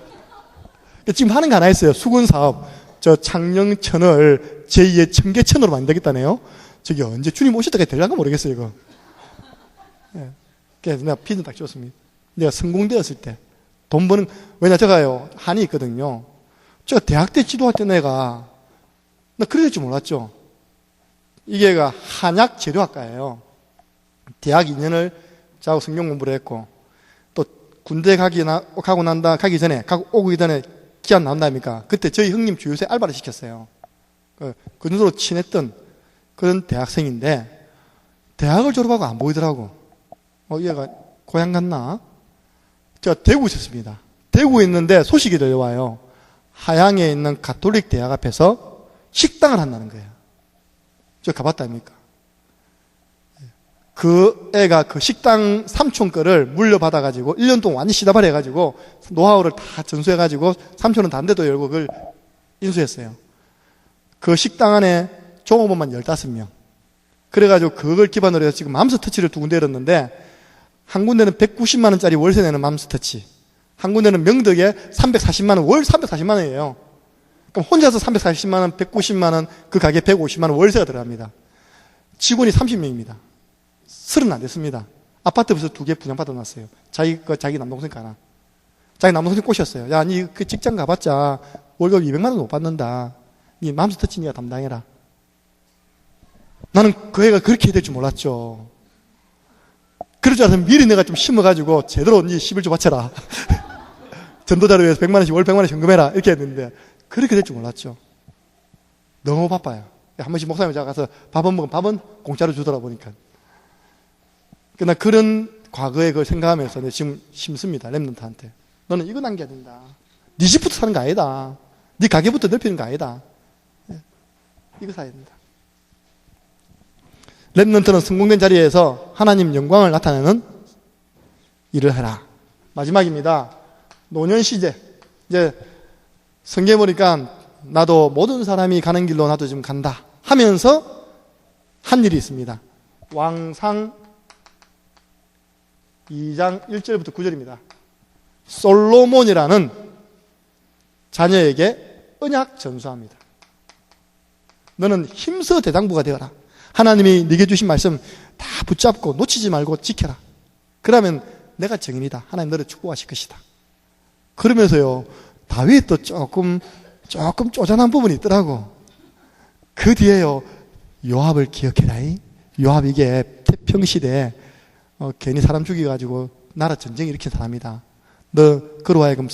지금 하는 거 하나 있어요. 수군사업. 저 창녕천을 제2의 청계천으로 만들겠다네요. 저기 언제 주님 오실 때까지 되려나 모르겠어요, 이거. 예. 그래서 내가 피는 딱 줬습니다. 내가 성공되었을 때. 돈 버는, 왜냐, 제가요, 한이 있거든요. 제가 대학 때 지도할 때 나 그럴 줄 몰랐죠. 이게가 한약 재료학과예요. 대학 2년을 자고 성경 공부를 했고, 또 군대 가기 전에, 오기 전에 기한 나온다니까. 그때 저희 형님 주유소에 알바를 시켰어요. 그 정도로 친했던 그런 대학생인데, 대학을 졸업하고 안 보이더라고. 얘가 고향 갔나? 제가 대구에 있었습니다. 대구에 있는데 소식이 들려와요. 하양에 있는 가톨릭 대학 앞에서 식당을 한다는 거예요. 저 가봤다니까. 그 애가 그 식당 삼촌 거를 물려받아가지고 1년 동안 완전히 시다발 해가지고 노하우를 다 전수해가지고 삼촌은 담대도 열고 그걸 인수했어요. 그 식당 안에 종업원만 15명. 그래가지고 그걸 기반으로 해서 지금 맘스터치를 2군데 열었는데 한 군데는 190만 원짜리 월세 내는 맘스터치. 한 군데는 명덕에 340만 원, 월 340만 원이에요. 그럼 혼자서 340만 원, 190만 원, 그 가게에 150만 원 월세가 들어갑니다. 직원이 30명입니다. 30은 안 됐습니다. 아파트 벌써 2개 분양받아 놨어요. 자기 남동생 가나. 자기 남동생 꼬셨어요. 야, 니 그 직장 가봤자 월급 200만 원 못 받는다. 니 맘스터치 니가 담당해라. 나는 그 애가 그렇게 될 줄 몰랐죠. 그럴 줄 알았으면 미리 내가 좀 심어가지고 제대로 니 11조 바쳐라. 전도자를 위해서 100만 원씩 월 100만 원 현금해라. 이렇게 했는데 그렇게 될 줄 몰랐죠. 너무 바빠요. 한 번씩 목사님 제가 가서 밥 안 먹으면 밥은 공짜로 주더라 보니까. 그러나 그런 과거의 걸 생각하면서 지금 심습니다. 랩런트한테. 너는 이거 남겨야 된다. 네 집부터 사는 거 아니다. 네 가게부터 넓히는 거 아니다. 이거 사야 된다. 렘넌트는 성공된 자리에서 하나님 영광을 나타내는 일을 해라. 마지막입니다. 노년 시제. 이제 성경에 보니까 나도 모든 사람이 가는 길로 나도 좀 간다 하면서 한 일이 있습니다. 왕상 2장 1절부터 9절입니다. 솔로몬이라는 자녀에게 언약 전수합니다. 너는 힘써 대장부가 되어라. 하나님이 네게 주신 말씀 다 붙잡고 놓치지 말고 지켜라. 그러면 내가 정인이다. 하나님 너를 축복하실 것이다. 그러면서요, 다윗도 조금 쪼잔한 부분이 있더라고. 그 뒤에요, 요압을 기억해라. 요압 이게 태평시대에 괜히 사람 죽여가지고 나라 전쟁 일으킨 사람이다. 너 그로 하여금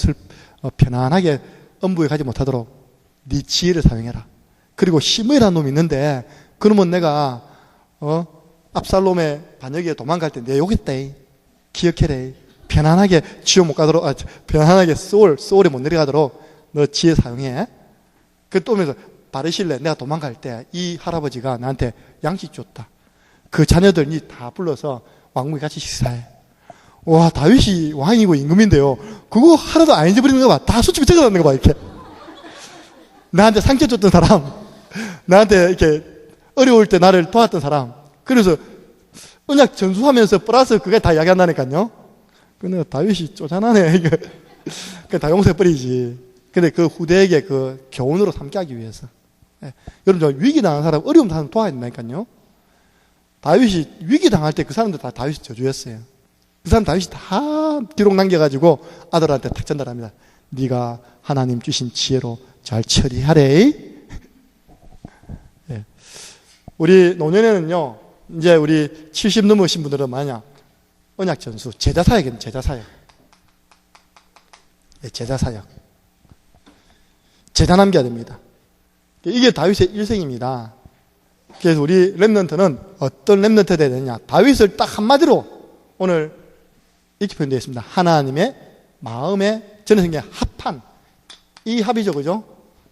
편안하게 엄부에 가지 못하도록 네 지혜를 사용해라. 그리고 시므이라는 놈이 있는데 그러면 내가 압살롬의 반역에 도망갈 때 내 욕했다. 기억해라. 편안하게 지옥 못 가도록, 편안하게 소울에 못 내려가도록 너 지혜 사용해. 그 또 오면서 바르실레, 내가 도망갈 때 이 할아버지가 나한테 양식 줬다. 그 자녀들이 다 불러서 왕국에 같이 식사해. 와, 다윗이 왕이고 임금인데요. 그거 하나도 안 잊어버리는 거 봐. 다 수첩에 적어놨는 거 봐, 이렇게. 나한테 상처 줬던 사람, 나한테 이렇게 어려울 때 나를 도왔던 사람. 그래서 언약 전수하면서 플러스 그게 다 이야기한다니까요. 근데 다윗이 쪼잔하네. 그냥 다 용서해버리지. 근데 그 후대에게 그 교훈으로 삼게 하기 위해서. 여러분, 저 위기당한 사람, 어려움 당한 사람 도와야 된다니까요. 다윗이 위기당할 때 그 사람들 다 다윗이 저주했어요. 그 사람 다윗이 다 기록 남겨가지고 아들한테 탁 전달합니다. 네가 하나님 주신 지혜로 잘 처리하래. 네. 우리 노년에는요, 이제 우리 70 넘으신 분들은 만약 언약 전수, 제자 사역이에요. 제자 사역. 네, 제자 사역. 제자 남겨야 됩니다. 이게 다윗의 일생입니다. 그래서 우리 렘넌트는 어떤 렘넌트가 되어야 되느냐. 다윗을 딱 한마디로 오늘 이렇게 표현되어 있습니다. 하나님의 마음에, 저는 생각에 합한, 이 합이죠, 그죠?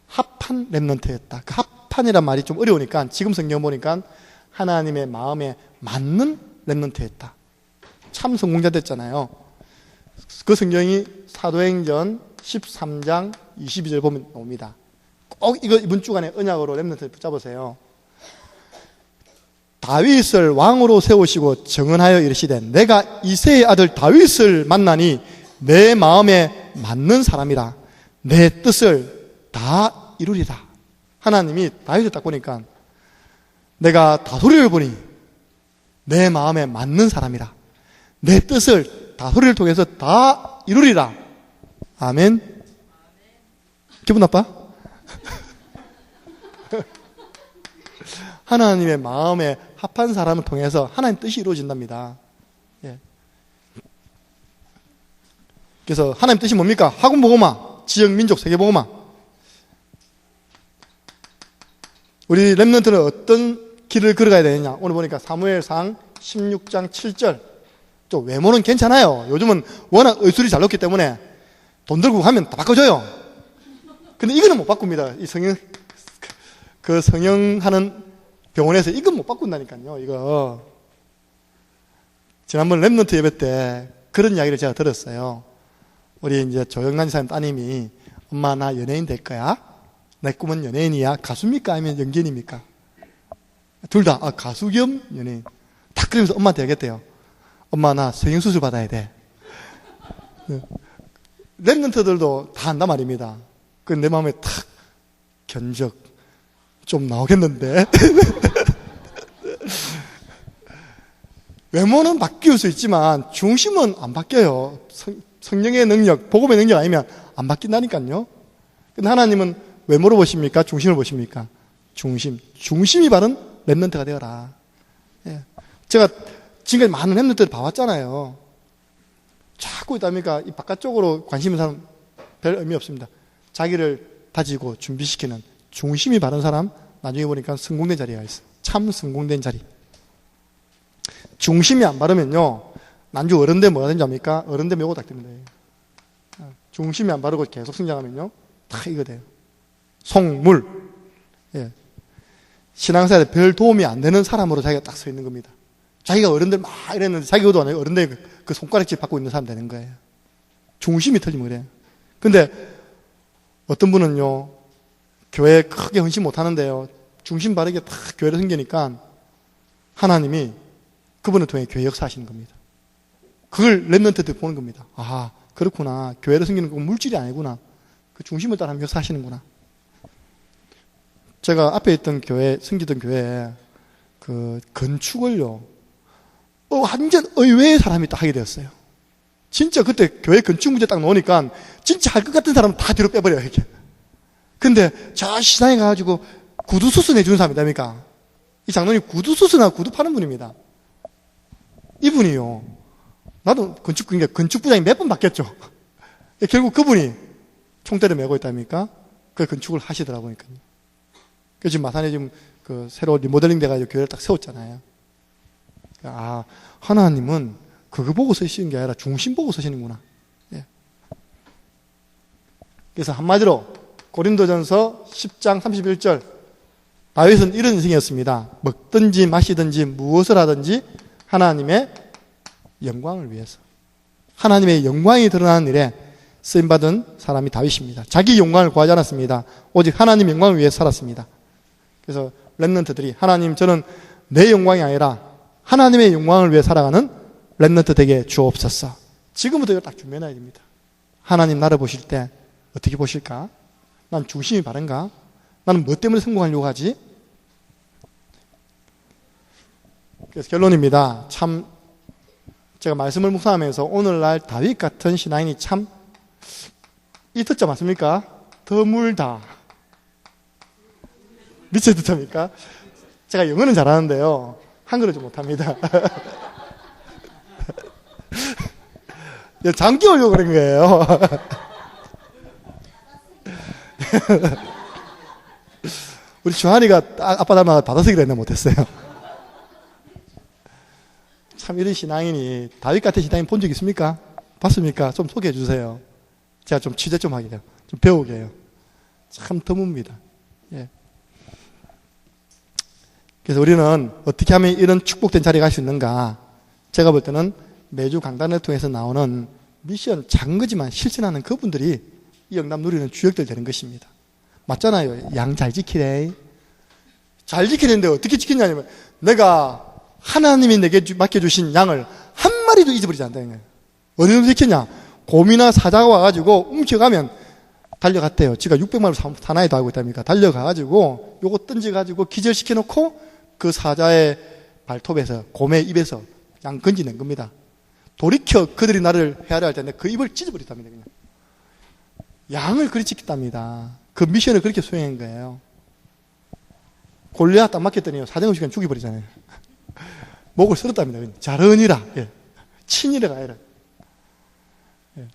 합한 렘넌트였다. 그 합한이란 말이 좀 어려우니까 지금 성경 보니까 하나님의 마음에 맞는 렘넌트였다. 참 성공자 됐잖아요. 그 성경이 사도행전 13장 22절 보면 나옵니다. 꼭 이번 주간에 언약으로 렘넌트를 붙잡으세요. 다윗을 왕으로 세우시고 정언하여 이르시되 내가 이새의 아들 다윗을 만나니 내 마음에 맞는 사람이라 내 뜻을 다 이루리라. 하나님이 다윗을 딱 보니까 내가 다소리를 보니 내 마음에 맞는 사람이라 내 뜻을 다소리를 통해서 다 이루리라. 아멘. 기분 나빠? 하나님의 마음에 합한 사람을 통해서 하나님 뜻이 이루어진답니다. 예. 그래서 하나님 뜻이 뭡니까? 학군보고마, 지역, 민족, 세계보고마. 우리 렘넌트는 어떤 길을 걸어가야 되느냐? 오늘 보니까 사무엘상 16장 7절. 또 외모는 괜찮아요. 요즘은 워낙 의술이 잘 넣기 때문에 돈 들고 가면 다 바꿔줘요. 근데 이거는 못 바꿉니다. 이 성형하는 병원에서 이건 못 바꾼다니까요, 이거. 지난번 렘넌트 예배 때 그런 이야기를 제가 들었어요. 우리 이제 조영란 지사님 따님이 엄마 나 연예인 될 거야? 내 꿈은 연예인이야? 가수입니까? 아니면 연기인입니까? 둘 다, 가수 겸 연예인. 딱 그러면서 엄마한테 얘기했대요. 엄마 나 성형수술 받아야 돼. 렘넌트들도 다 한단 말입니다. 그 내 마음에 탁 견적 좀 나오겠는데. 외모는 바뀔 수 있지만 중심은 안 바뀌어요. 성령의 능력, 복음의 능력 아니면 안 바뀐다니까요. 근데 하나님은 외모로 보십니까? 중심을 보십니까? 중심이 바른 렘넌트가 되어라. 예. 제가 지금까지 많은 렘넌트를 봐왔잖아요. 자꾸 있다 보니까 이 바깥쪽으로 관심 있는 사람 별 의미 없습니다. 자기를 다지고 준비시키는 중심이 바른 사람, 나중에 보니까 성공된 자리가 있어요. 참 성공된 자리. 중심이 안 바르면요, 난주 어른대 뭐가 되는지 압니까? 어른대 묘고 딱 됩니다. 중심이 안 바르고 계속 성장하면요, 다 이거 돼요. 속물. 예. 신앙생활에 별 도움이 안 되는 사람으로 자기가 딱 서 있는 겁니다. 자기가 어른들 막 이랬는데 자기도 안 해요. 어른들 그 손가락질 받고 있는 사람 되는 거예요. 중심이 틀리면 그래요. 근데 어떤 분은요, 교회에 크게 헌신 못 하는데요, 중심 바르게 딱 교회를 섬기니까 하나님이 그분을 통해 교회 역사하시는 겁니다. 그걸 랩런트들 보는 겁니다. 아, 그렇구나. 교회를 섬기는 건 물질이 아니구나. 그 중심을 따라 역사하시는구나. 제가 앞에 있던 교회, 섬기던 교회에 그 건축을요, 완전 의외의 사람이 딱 하게 되었어요. 진짜 그때 교회 건축 문제 딱 나오니까 진짜 할 것 같은 사람은 다 뒤로 빼버려요, 이렇게. 근데 저 시장에 가가지고 구두 수순해 주는 사람이랍니까? 이 장로님 구두 수순하고 구두 파는 분입니다. 이분이요, 나도 건축부장이 몇 번 바뀌었죠. 결국 그분이 총대를 메고 있답니까? 그 건축을 하시더라고요. 그래서 지금 마산에 지금 그 새로 리모델링 돼가지고 교회를 딱 세웠잖아요. 아, 하나님은 그거 보고 쓰시는 게 아니라 중심 보고 쓰시는구나. 예. 그래서 한마디로 고린도전서 10장 31절, 다윗은 이런 인생이었습니다. 먹든지 마시든지 무엇을 하든지 하나님의 영광을 위해서, 하나님의 영광이 드러나는 일에 쓰임받은 사람이 다윗입니다. 자기 영광을 구하지 않았습니다. 오직 하나님 영광을 위해 살았습니다. 그래서 랩런트들이, 하나님, 저는 내 영광이 아니라 하나님의 영광을 위해 살아가는 랩런트 되게 주옵소서. 지금부터 이거 딱 준비해놔야 됩니다. 하나님 나를 보실 때 어떻게 보실까? 난 중심이 바른가? 나는 뭐 때문에 성공하려고 하지? 그래서 결론입니다. 참 제가 말씀을 묵상하면서 오늘날 다윗 같은 신앙인이 참, 이 듣자 맞습니까? 드물다. 미쳐 듣답니까? 제가 영어는 잘하는데요, 한글을 좀 못합니다. 장기 오려고 그런 거예요. 우리 주한이가 아빠 닮아가 받아쓰기로 했나 못했어요. 참 이런 신앙인이, 다윗 같은 신앙인 본 적 있습니까? 봤습니까? 좀 소개해 주세요. 제가 좀 취재 좀 하게 돼요. 좀 배우게 해요. 참 드뭅니다. 예. 그래서 우리는 어떻게 하면 이런 축복된 자리에 갈 수 있는가? 제가 볼 때는 매주 강단을 통해서 나오는 미션, 작은 거지만 실천하는 그분들이 이 영남 누리는 주역들 되는 것입니다. 맞잖아요. 양 잘 지키래. 잘 지키는데 어떻게 지키냐면, 내가 하나님이 내게 맡겨주신 양을 한 마리도 잊어버리지 않는다는 거예요. 어디 정도 지키냐? 곰이나 사자가 와가지고 훔쳐가면 달려갔대요. 지가 600마리 사나이도 하고 있답니까? 달려가가지고 요거 던져가지고 기절시켜놓고 그 사자의 발톱에서, 곰의 입에서 양 건지낸 겁니다. 돌이켜 그들이 나를 헤아려 할 텐데 그 입을 찢어버렸답니다. 그냥. 양을 그리 지켰답니다. 그 미션을 그렇게 수행한 거예요. 골리앗 딱 맡겼더니 사정없이 그냥 죽여버리잖아요. 목을 쓸었답니다. 그냥. 자르니라. 예. 친이라가 아니라. 예.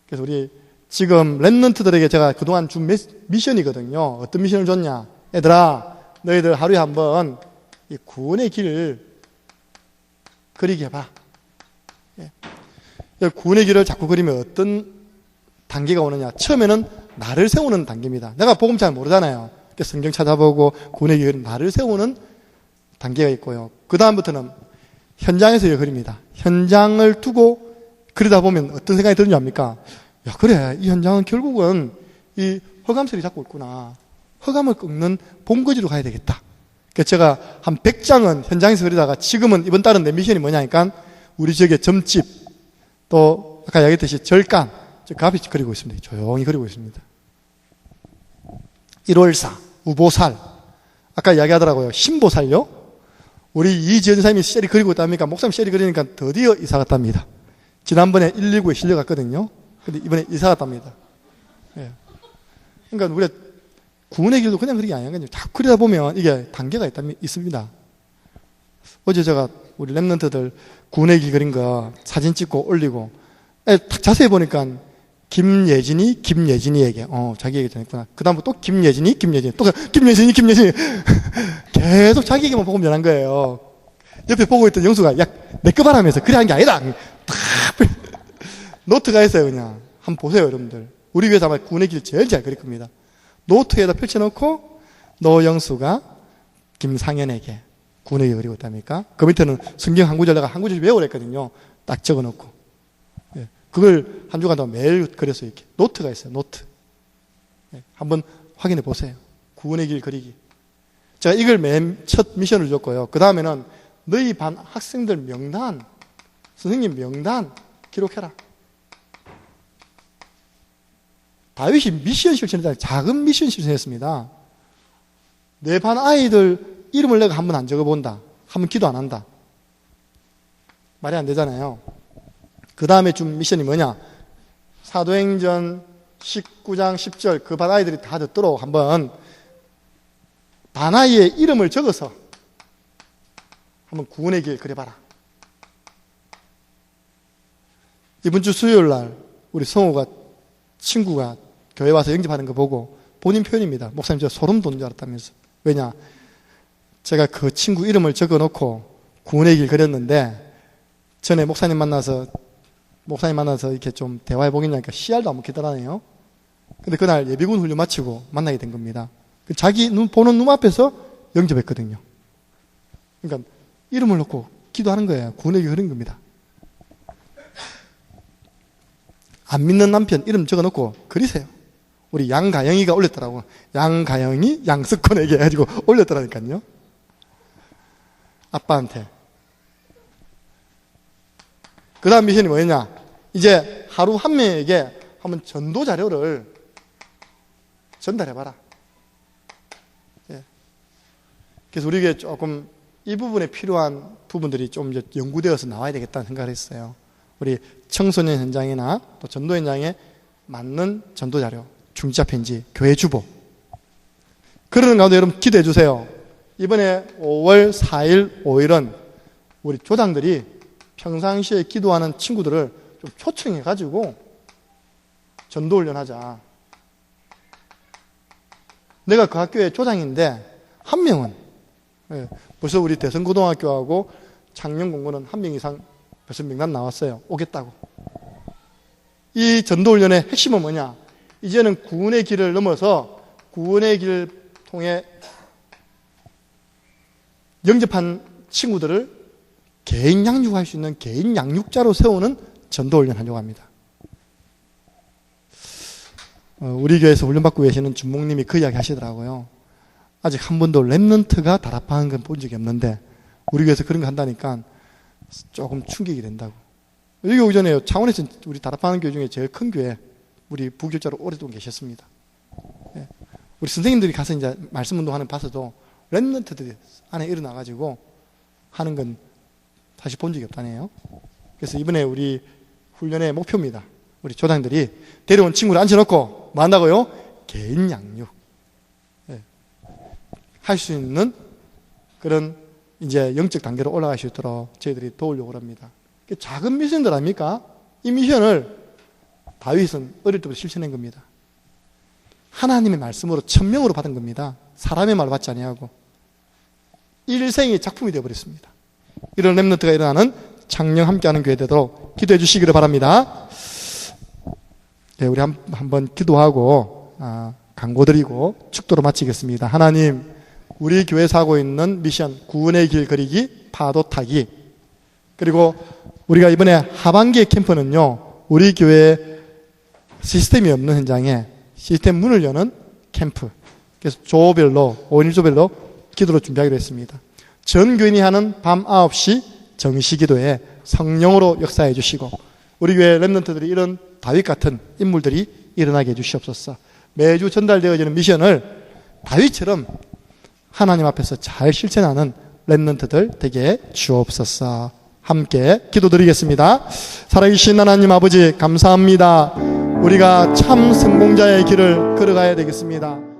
그래서 우리 지금 랩런트들에게 제가 그동안 준 미션이거든요. 어떤 미션을 줬냐? 얘들아, 너희들 하루에 한번 이 구원의 길을 그리게 해봐. 예. 구원의 길을 자꾸 그리면 어떤 단계가 오느냐? 처음에는 나를 세우는 단계입니다. 내가 복음 잘 모르잖아요. 성경 찾아보고 구원의 길은 나를 세우는 단계가 있고요. 그 다음부터는 현장에서 그립니다. 현장을 두고 그러다 보면 어떤 생각이 드는지 압니까? 야, 그래, 이 현장은 결국은 이 허감설이 잡고 있구나. 허감을 꺾는 본거지로 가야 되겠다. 그래서 제가 한 100장은 현장에서 그리다가 지금은 이번 달은 내 미션이 뭐냐니까 우리 지역의 점집, 또 아까 이야기했듯이 절간, 그 앞에 그리고 있습니다. 조용히 그리고 있습니다. 1월사, 우보살, 아까 이야기하더라고요. 신보살요? 우리 이지연 사님이 셀이 그리고 있답니까? 목사님 셀이 그리니까 드디어 이사 갔답니다. 지난번에 119에 실려갔거든요. 근데 이번에 이사 갔답니다. 예. 그러니까 우리가 구원의 길도 그냥 그런 게 아니야. 다 그리다 보면 이게 단계가 있습니다. 어제 제가 우리 랩런트들 구원의 길 그린 거 사진 찍고 올리고, 딱 자세히 보니까 김예진이에게, 자기에게 전했구나. 그 다음부터 또 김예진이, 또 김예진이. 계속 자기에게만 보고 전한 거예요. 옆에 보고 있던 영수가, 야, 내 거 바라면서, 그래 한 게 아니다. 노트가 있어요, 그냥. 한번 보세요, 여러분들. 우리 위해서 아마 구원의 길 제일 잘 그릴 겁니다. 노트에다 펼쳐놓고, 너 영수가 김상현에게 구원의 길을 그리고 있답니까? 그 밑에는 성경 한 구절 내가 한 구절 외우랬거든요. 딱 적어놓고. 예. 그걸 한 주간 동안 매일 그려서 이렇게 노트가 있어요. 노트. 예. 한번 확인해 보세요. 구원의 길 그리기. 제가 이걸 맨 첫 미션을 줬고요. 그 다음에는 너희 반 학생들 명단, 선생님 명단 기록해라. 다윗이 미션 실천했다. 작은 미션 실천했습니다. 내 반 아이들 이름을 내가 한번 안 적어본다. 한번 기도 안 한다. 말이 안 되잖아요. 그 다음에 준 미션이 뭐냐? 사도행전 19장 10절 그 반 아이들이 다 듣도록 한번 반 아이의 이름을 적어서 한번 구원의 길 그려봐라. 이번 주 수요일 날 우리 성호가 친구가 교회 와서 영접하는 거 보고 본인 표현입니다. 목사님 저 소름 돋는 줄 알았다면서. 왜냐? 제가 그 친구 이름을 적어놓고 구원의 길 그렸는데 전에 목사님 만나서 이렇게 좀 대화해 보겠냐니까 씨알도 안 먹히더라네요. 근데 그날 예비군 훈련 마치고 만나게 된 겁니다. 자기 보는 눈앞에서 영접했거든요. 그러니까 이름을 놓고 기도하는 거예요. 구원의 길 그린 겁니다. 안 믿는 남편 이름 적어놓고 그리세요. 우리 양가영이가 올렸더라고. 양가영이 양석권에게 해가지고 올렸더라니까요. 아빠한테. 그 다음 미션이 뭐였냐? 이제 하루 한 명에게 한번 전도 자료를 전달해봐라. 예. 그래서 우리에게 조금 이 부분에 필요한 부분들이 좀 이제 연구되어서 나와야 되겠다는 생각을 했어요. 우리 청소년 현장이나 또 전도 현장에 맞는 전도 자료, 중지자 편지, 교회 주보. 그러는 가운데 여러분 기도해 주세요. 이번에 5월 4일, 5일은 우리 조장들이 평상시에 기도하는 친구들을 좀 초청해가지고 전도 훈련하자. 내가 그 학교의 조장인데 한 명은 벌써 우리 대성고등학교하고 창녕공고는 한 명 이상 벌써 명단 나왔어요. 오겠다고. 이 전도훈련의 핵심은 뭐냐? 이제는 구원의 길을 넘어서 구원의 길을 통해 영접한 친구들을 개인 양육할 수 있는 개인 양육자로 세우는 전도훈련 하려고 합니다. 우리 교회에서 훈련받고 계시는 준목님이 그 이야기 하시더라고요. 아직 한 번도 랩런트가 다락방한 건 본 적이 없는데 우리 교회에서 그런 거 한다니까 조금 충격이 된다고. 여기 오기 전에 창원에서 우리 다락방하는 교회 중에 제일 큰 교회 우리 부교육자로 오랫동안 계셨습니다. 예. 우리 선생님들이 가서 이제 말씀 운동하는 봐서도 랩런트들이 안에 일어나가지고 하는 건 사실 본 적이 없다네요. 그래서 이번에 우리 훈련의 목표입니다. 우리 조장들이 데려온 친구를 앉혀놓고 뭐 한다고요? 개인 양육. 예. 할 수 있는 그런 이제 영적 단계로 올라갈 수 있도록 저희들이 도우려고 합니다. 작은 미션들 아닙니까? 이 미션을 다윗은 어릴 때부터 실천한 겁니다. 하나님의 말씀으로 천명으로 받은 겁니다. 사람의 말을 받지 아니하고 일생의 작품이 되어버렸습니다. 이런 렘넌트가 일어나는 창녕 함께하는 교회 되도록 기도해 주시기를 바랍니다. 네, 우리 한번 기도하고 간구드리고 축도로 마치겠습니다. 하나님, 우리 교회에서 하고 있는 미션 구원의 길 그리기, 파도 타기, 그리고 우리가 이번에 하반기의 캠프는요, 우리 교회 시스템이 없는 현장에 시스템 문을 여는 캠프. 그래서 조별로 5인 1조별로 기도로 준비하기로 했습니다. 전 교인이 하는 밤 9시 정시기도에 성령으로 역사해 주시고 우리 교회 렘넌트들이 이런 다윗 같은 인물들이 일어나게 해주시옵소서. 매주 전달되어지는 미션을 다윗처럼 하나님 앞에서 잘 실천하는 렘넌트들 되게 주옵소서. 함께 기도드리겠습니다. 살아계신 하나님 아버지 감사합니다. 우리가 참 성공자의 길을 걸어가야 되겠습니다.